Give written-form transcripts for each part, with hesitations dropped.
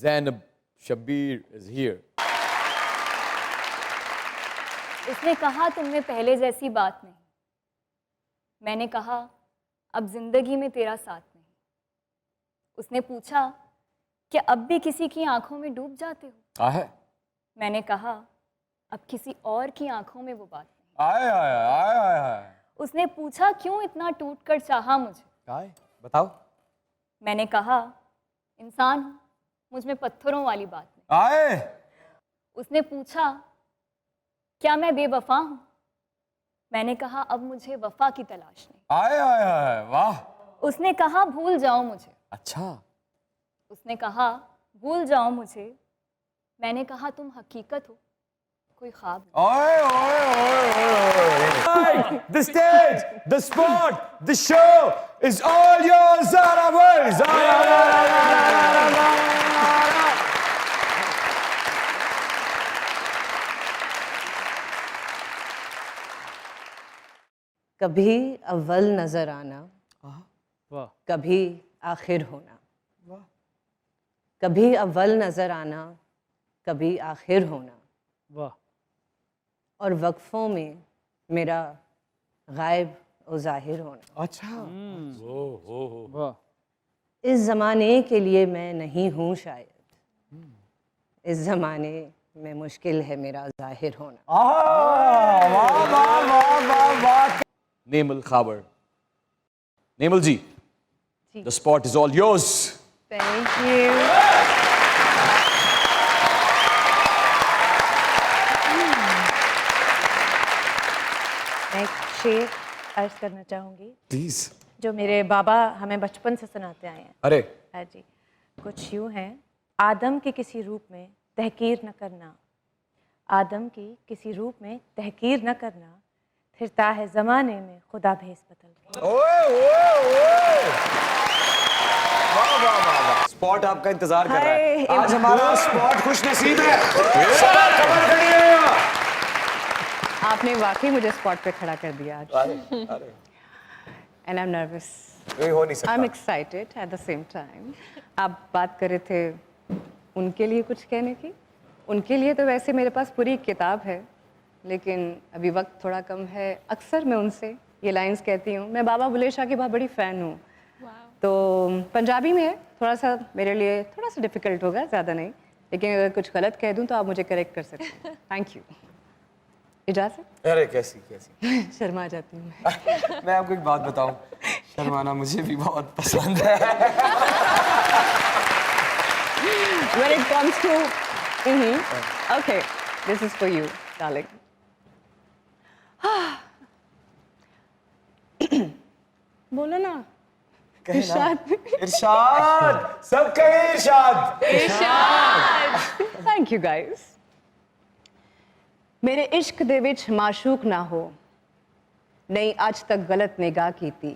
Zainab Shabbir is here. उसने कहा तुम में पहले जैसी बात नहीं। मैंने कहा अब जिंदगी में तेरा साथ नहीं। उसने पूछा क्या अब भी किसी की आंखों में डूब जाते हो? है मैंने कहा अब किसी और की आंखों में वो बात नहीं। आए आए आए आए आए उसने पूछा क्यों इतना टूट कर चाहा मुझे? आए बताओ। मैंने कहा इंसान हूं, मुझ में पत्थरों वाली बात नहीं। आए उसने पूछा क्या मैं बेवफा हूं? मैंने कहा अब मुझे वफा की तलाश नहीं। आए आए आए वाह। उसने कहा भूल जाओ मुझे। अच्छा उसने कहा भूल जाओ मुझे। मैंने कहा तुम हकीकत हो, कोई ख्वाब नहीं। ओए ओए ओए ओए। The stage, the spot, the show is all yours, Zara boys. Zara. कभी अव्वल नजर आना, वाह कभी आखिर होना। कभी अव्वल नजर आना, कभी आखिर होना, वाह और वक्फों में मेरा गायब और जाहिर होना। अच्छा वाह इस ज़माने के लिए मैं नहीं हूँ शायद, इस ज़माने में मुश्किल है मेरा जाहिर होना। वाह वाह वाह वाह वाह। Namal Khabar. Namal ji, the spot is all yours. Thank you. मैं एक शेर अर्ज करना चाहूँगी Please. जो मेरे बाबा हमें बचपन से सुनाते आए हैं। अरे हाँ जी, कुछ यूँ हैं। आदम के किसी रूप में तहकीर न करना, आदम की किसी रूप में तहकीर न करना, फिरता है ज़माने में खुदा भेस बदल के। ओए ओए ओए। वाह वाह वाह वाह। स्पॉट आपका इंतजार कर रहा है। हाय, आज हमारा स्पॉट खुश नसीब है। सब खबर करिए। आपने वाकई मुझे स्पॉट पे खड़ा कर दिया आज। अरे अरे एंड आई एम नर्वस, ये हो नहीं आई एम सकता। Excited at the same time. आप बात कर रहे थे उनके लिए कुछ कहने की। उनके लिए तो वैसे मेरे पास पूरी किताब है, लेकिन अभी वक्त थोड़ा कम है। अक्सर मैं उनसे ये लाइंस कहती हूँ। मैं बाबा बुल्ले शाह की बहुत बड़ी फ़ैन हूँ, तो पंजाबी में है, थोड़ा सा मेरे लिए थोड़ा सा डिफ़िकल्ट होगा, ज़्यादा नहीं, लेकिन अगर कुछ गलत कह दूँ तो आप मुझे करेक्ट कर सकते हैं। Thank you. इजाज़त? अरे कैसी कैसी। शर्मा जाती हूँ मैं। मैं आपको एक बात बताऊं, शर्माना मुझे भी बहुत पसंद है। When it comes to okay, this is for you, darling. बोलो ना। इरशाद। इरशाद, सब कहे इरशाद। Thank you guys. मेरे इश्क दे विच माशूक ना हो, नहीं अज तक गलत निगाह कीती,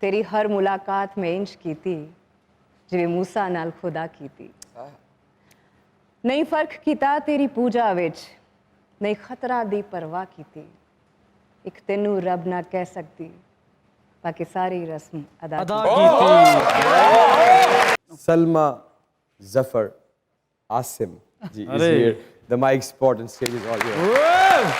तेरी हर मुलाकात में इंज कीती जिवें मूसा नाल खुदा कीती। नहीं फर्क कीता तेरी पूजा विच, नहीं खतरा दी परवाह कीती, एक तेनू रब ना कह सकती, बाकी सारी रस्म अदा की। सलमा जफर आसिम जी is अरे। here. The mic spot and stage is all yours.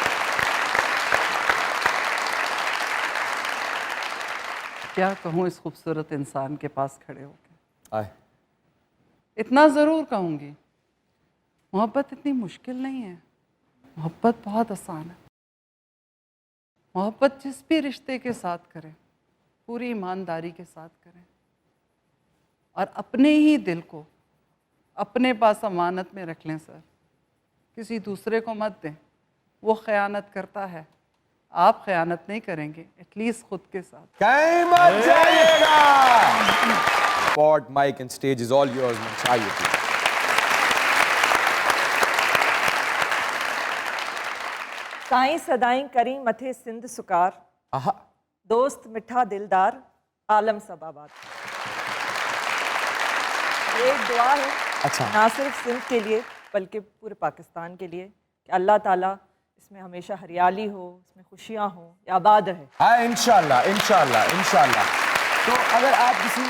क्या कहूँ इस खूबसूरत इंसान के पास खड़े होकर। आए इतना ज़रूर कहूँगी, मोहब्बत इतनी मुश्किल नहीं है, मोहब्बत बहुत आसान है। मोहब्बत जिस भी रिश्ते के साथ करें, पूरी ईमानदारी के साथ करें और अपने ही दिल को अपने पास अमानत में रख लें सर, किसी दूसरे को मत दें। वो ख़यानत करता है, आप ख़यानत नहीं करेंगे, एटलीस्ट खुद के साथ। कहीं मत जाइएगा। Spot, mic and stage is all yours. Man. चाहिए थी। साईं सदाई करी मथे सिंध सुकार, आहा दोस्त मिठा दिलदार आलम सबाबाद। ये एक दुआ है अच्छा। ना सिर्फ सिंध के लिए बल्कि पूरे पाकिस्तान के लिए कि अल्लाह ताला इसमें हमेशा हरियाली हो, इसमें खुशियाँ हो, ये आबाद रहे। हाँ इंशाल्लाह इंशाल्लाह इंशाल्लाह। तो अगर आप किसी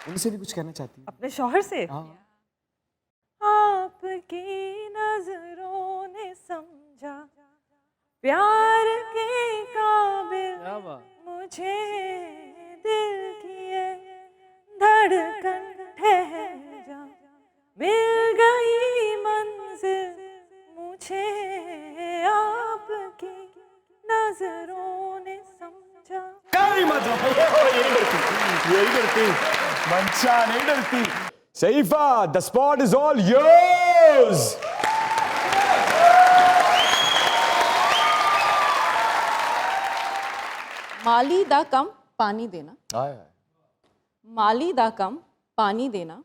उनसे भी कुछ कहना चाहती है? अपने शौहर से? आपकी नजरों ने समझा प्यार के काबिल मुझे, दिल की ये धड़कन ठहर जा, मिल गई मंजिल मुझे, आपकी नजरों ने समझा। नहीं मतलब यही डरती मंशा नहीं डरती। Saifa, the spot is all yours. माली दा कम पानी देना, माली दा कम पानी देना,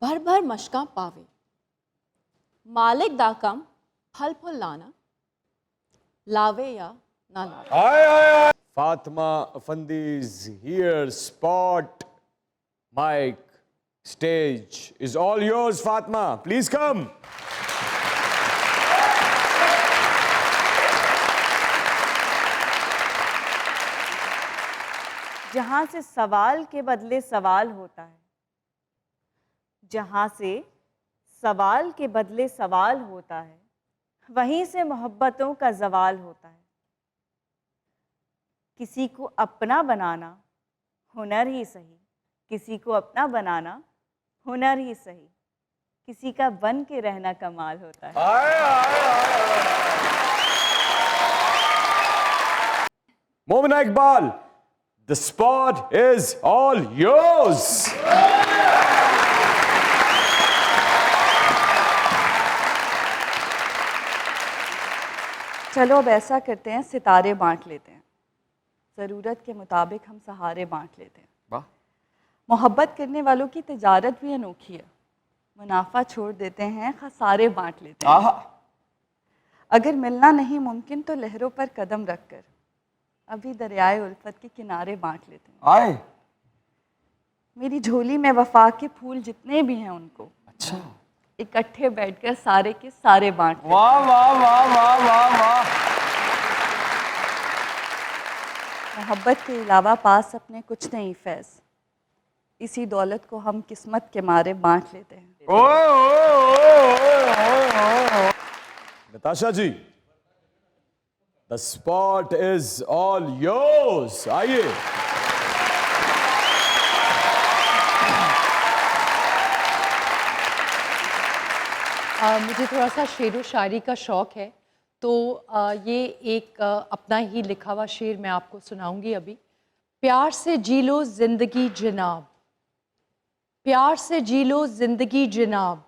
भर भर मशका पावे, मालिक दा कम फल फुल लाना, लावे या ना लावे। Fatima Afendi's here. Spot, mic, stage is all yours, Fatima. Please come. जहाँ से सवाल के बदले सवाल होता है, जहाँ से सवाल के बदले सवाल होता है, वहीं से मोहब्बतों का ज़वाल होता है। किसी को अपना बनाना हुनर ही सही, किसी को अपना बनाना हुनर ही सही, किसी का बन के रहना कमाल होता है। Momina Iqbal, the spot is all yours. चलो अब ऐसा करते हैं, सितारे बांट लेते हैं, ज़रूरत के मुताबिक हम सहारे बांट लेते हैं। वाह। मोहब्बत करने वालों की तिजारत भी अनोखी है, मुनाफा छोड़ देते हैं, खसारे बांट लेते हैं। अगर मिलना नहीं मुमकिन तो लहरों पर कदम रखकर अभी दरियाए उल्फत के किनारे बांट लेते हैं। आए। मेरी झोली में वफा के फूल जितने भी हैं उनको अच्छा, इकट्ठे बैठकर सारे के सारे बांट लेते हैं। वाह वाह वाह वाह वाह वाह। मोहब्बत के अलावा पास अपने कुछ नहीं फैज़, इसी दौलत को हम किस्मत के मारे बांट लेते हैं। Natasha ji, the spot is all yours. आइए। मुझे थोड़ा सा शेर व शायरी का शौक़ है, तो ये एक अपना ही लिखा हुआ शेर मैं आपको सुनाऊंगी अभी। प्यार से जी लो ज़िंदगी जनाब, प्यार से जी लो ज़िंदगी जनाब,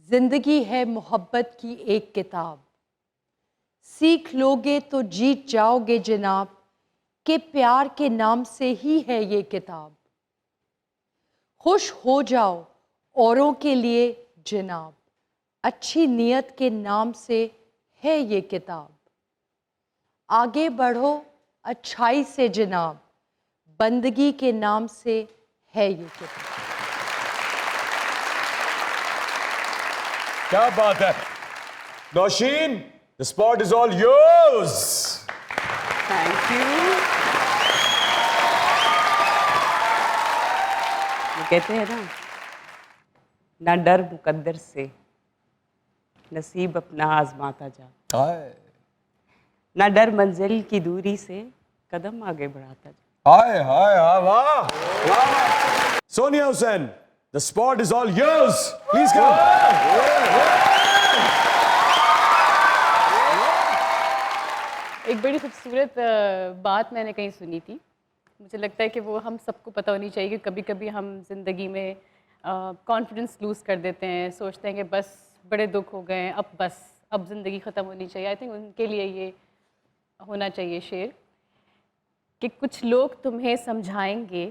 ज़िंदगी है मोहब्बत की एक किताब, सीख लोगे तो जीत जाओगे जनाब, कि प्यार के नाम से ही है ये किताब। खुश हो जाओ औरों के लिए जनाब, अच्छी नीयत के नाम से है ये किताब। आगे बढ़ो अच्छाई से जनाब, बंदगी के नाम से है ये किताब। क्या बात है Nausheen, the spot is all yours. Thank you. वो कहते हैं ना डर मुकद्दर से, नसीब अपना आजमाता जा, ना डर मंजिल की दूरी से, कदम आगे बढ़ाता जा। हाय हाय हाय, वाह वाह। Sonia Hussain, the spot is all yours. Please come. एक बड़ी खूबसूरत बात मैंने कहीं सुनी थी, मुझे लगता है कि वो हम सबको पता होनी चाहिए कि कभी कभी हम ज़िंदगी में कॉन्फिडेंस लूज़ कर देते हैं, सोचते हैं कि बस बड़े दुख हो गए, अब ज़िंदगी ख़त्म होनी चाहिए। आई थिंक उनके लिए ये होना चाहिए शेर कि कुछ लोग तुम्हें समझाएंगे,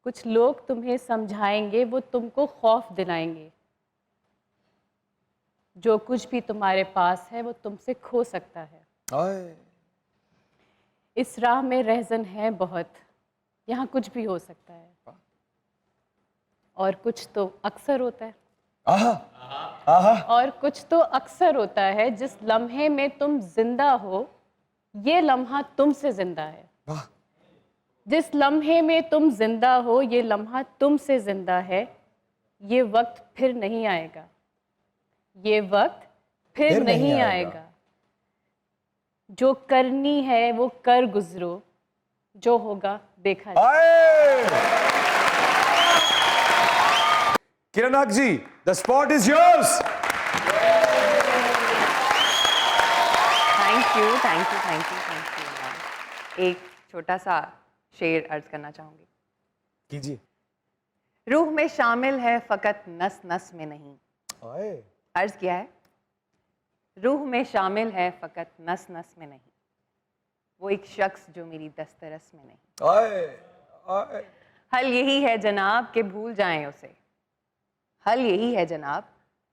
कुछ लोग तुम्हें समझाएंगे, वो तुमको खौफ दिलाएंगे, जो कुछ भी तुम्हारे पास है वो तुमसे खो सकता है। इस राह में रहज़न है बहुत, यहाँ कुछ भी हो सकता है, और कुछ तो अक्सर होता है, और कुछ तो अक्सर होता है, जिस लम्हे में तुम जिंदा हो ये लम्हा तुमसे जिंदा है। जिस लम्हे में तुम जिंदा हो ये लम्हा तुमसे जिंदा है, ये वक्त फिर नहीं आएगा, ये वक्त फिर नहीं आएगा। जो करनी है वो कर गुजरो, जो होगा देखा जाएगा। Kiran Haq ji, the spot is yours. Thank you thank you thank you thank you. एक छोटा सा शेर अर्ज करना चाहूँगी। कीजिए। रूह में शामिल है फ़कत नस नस में नहीं। आए। अर्ज किया है, रूह में शामिल है फ़कत नस नस में नहीं, वो एक शख्स जो मेरी दस्तरस में नहीं। आए। आए। हल यही है जनाब कि भूल जाएं उसे, हल यही है जनाब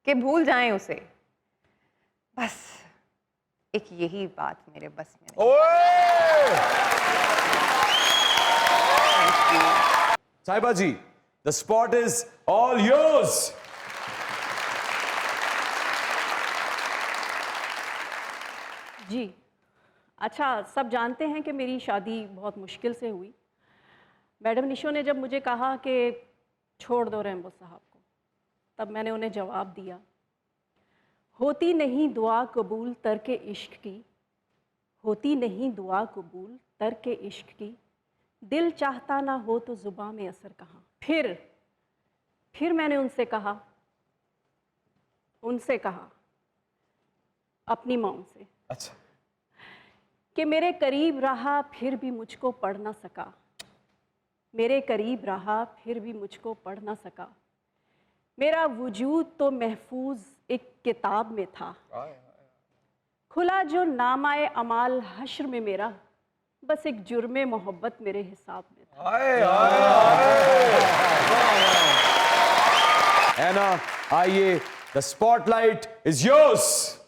कि भूल जाएं उसे, बस एक यही बात मेरे बस में नहीं। Thank you. Sahiba ji, the spot is all yours. जी, अच्छा, सब जानते हैं कि मेरी शादी बहुत मुश्किल से हुई। मैडम निशो ने जब मुझे कहा कि छोड़ दो रैम्बो साहब को, तब मैंने उन्हें जवाब दिया, होती नहीं दुआ कबूल तर्क इश्क की, होती नहीं दुआ कबूल तर्क इश्क की, दिल चाहता ना हो तो ज़ुबां में असर कहाँ। फिर मैंने उनसे कहा अपनी मॉम से, अच्छा, कि मेरे करीब रहा फिर भी मुझको पढ़ ना सका, मेरे करीब रहा फिर भी मुझको पढ़ ना सका, मेरा वजूद तो महफूज एक किताब में था, खुला जो नामाए अमाल हश्र में मेरा, बस एक जुर्मे मोहब्बत मेरे हिसाब में था। एना, आइए, द स्पॉटलाइट इज योर्स।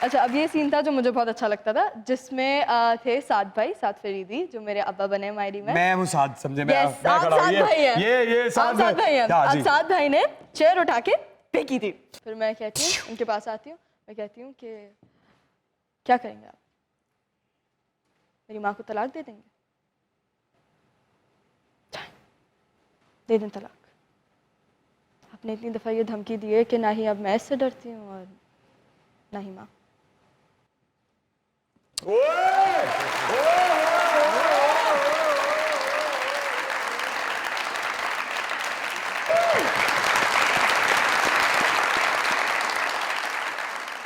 अच्छा, अब ये सीन था जो मुझे बहुत अच्छा लगता था, जिसमें थे साद भाई, साद फरीदी, जो मेरे अब्बा बने मायरी में। मैं हूँ साद, समझे? मैं Yes, मैं आप खड़ा हूँ। साद भाई हैं। ये आप साद भाई हैं। हाँ अब जी। साद भाई ने चेयर उठा के फेंकी थी। फिर मैं कहती हूँ, उनके पास आती हूँ, मैं कहती हूँ कि क्या करेंगे आप, मेरी माँ को तलाक दे देंगे? दे दें तलाक। आपने इतनी दफ़ा ये धमकी दी है कि ना ही अब मैं इससे डरती हूँ और ना ही माँ।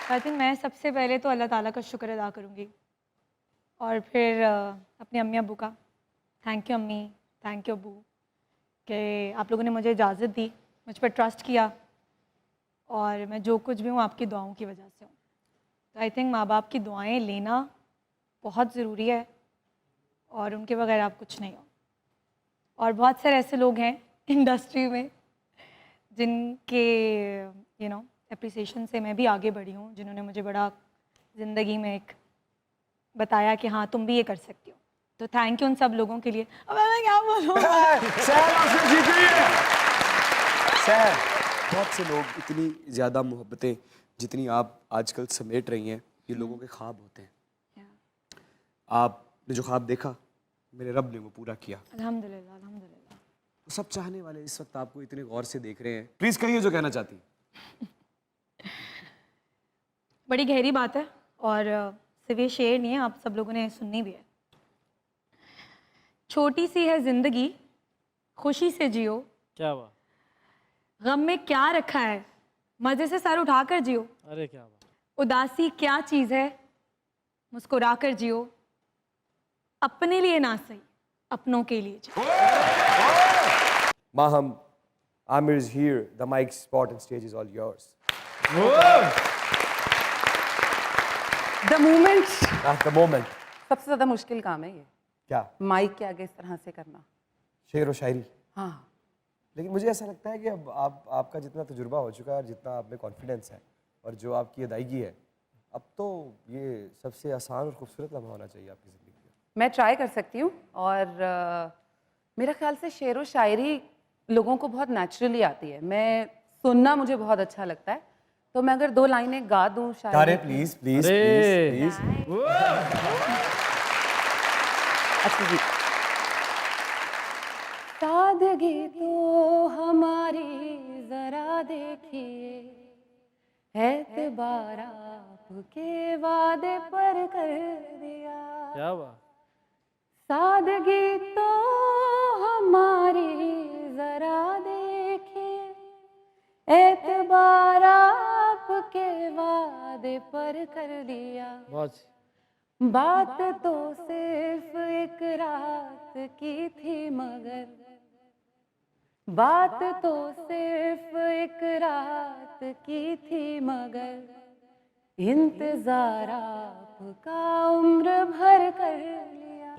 आई थिंक मैं सबसे पहले तो अल्लाह ताला का शुक्र अदा करूँगी, और फिर अपने अम्मी अब्बू का। थैंक यू अम्मी, थैंक यू अब्बू, कि आप लोगों ने मुझे इजाज़त दी, मुझ पर ट्रस्ट किया, और मैं जो कुछ भी हूँ आपकी दुआओं की वजह से हूँ। तो आई थिंक माँ बाप की दुआएं लेना बहुत ज़रूरी है, और उनके बगैर आप कुछ नहीं हो। और बहुत सारे ऐसे लोग हैं इंडस्ट्री में जिनके एप्रिसिएशन से मैं भी आगे बढ़ी हूँ, जिन्होंने मुझे बड़ा ज़िंदगी में एक बताया कि हाँ तुम भी ये कर सकती हो। तो थैंक यू उन सब लोगों के लिए। अब मैं क्या बोलूँ? बहुत से लोग इतनी ज़्यादा मोहब्बतें जितनी आप आजकल समेट रही हैं, ये लोगों के ख्वाब होते हैं। आपने जो ख्वाब देखा, मेरे रब ने वो पूरा किया। अल्हम्दुलिल्लाह, अल्हम्दुलिल्लाह। तो सब चाहने वाले इस वक्त आपको इतने गौर से देख रहे हैं, प्लीज़ कहिए जो कहना चाहती हैं। बड़ी गहरी बात है, और सिर्फ ये शेर नहीं है, आप सब लोगों ने सुननी भी है। छोटी सी है ज़िंदगी, खुशी से जियो। क्या बात। गम में क्या रखा है, मज़े से सर उठा कर जियो। अरे क्या बात। उदासी क्या चीज़ है, मुस्कुरा कर जियो। अपने लिए ना सही, अपनों के लिए जियो। Maham, Amir is here. The mic, spot, and stage is all yours. The moment. The moment. सबसे ज़्यादा मुश्किल काम है ये। क्या? माइक के आगे इस तरह से करना। शेर और शायरी। हाँ। लेकिन मुझे ऐसा लगता है कि अब आपका जितना तजुर्बा हो चुका है और जितना आप में कॉन्फिडेंस है और जो आपकी अदायगी है, अब तो ये सबसे आसान और खूबसूरत लम्हा होना चाहिए आपकी ज़िंदगी में। मैं ट्राई कर सकती हूँ, और मेरा ख्याल से शेर और शायरी लोगों को बहुत नेचुरली आती है। मैं सुनना मुझे बहुत अच्छा लगता है, तो मैं अगर 2 लाइनें गा दूं शायद। तारे प्लीज प्लीज प्लीज प्लीज। अच्छा जी। सादगी तो हमारी जरा देखिए, एतबार आपके वादे पर कर दिया। क्या बात। सादगी तो हमारी जरा देखिए, एतबार आपके वादे पर कर दिया। बहुत बात तो सिर्फ एक रात की थी मगर, बात तो सिर्फ एक रात की थी मगर, इंतजार आपका उम्र भर कर लिया।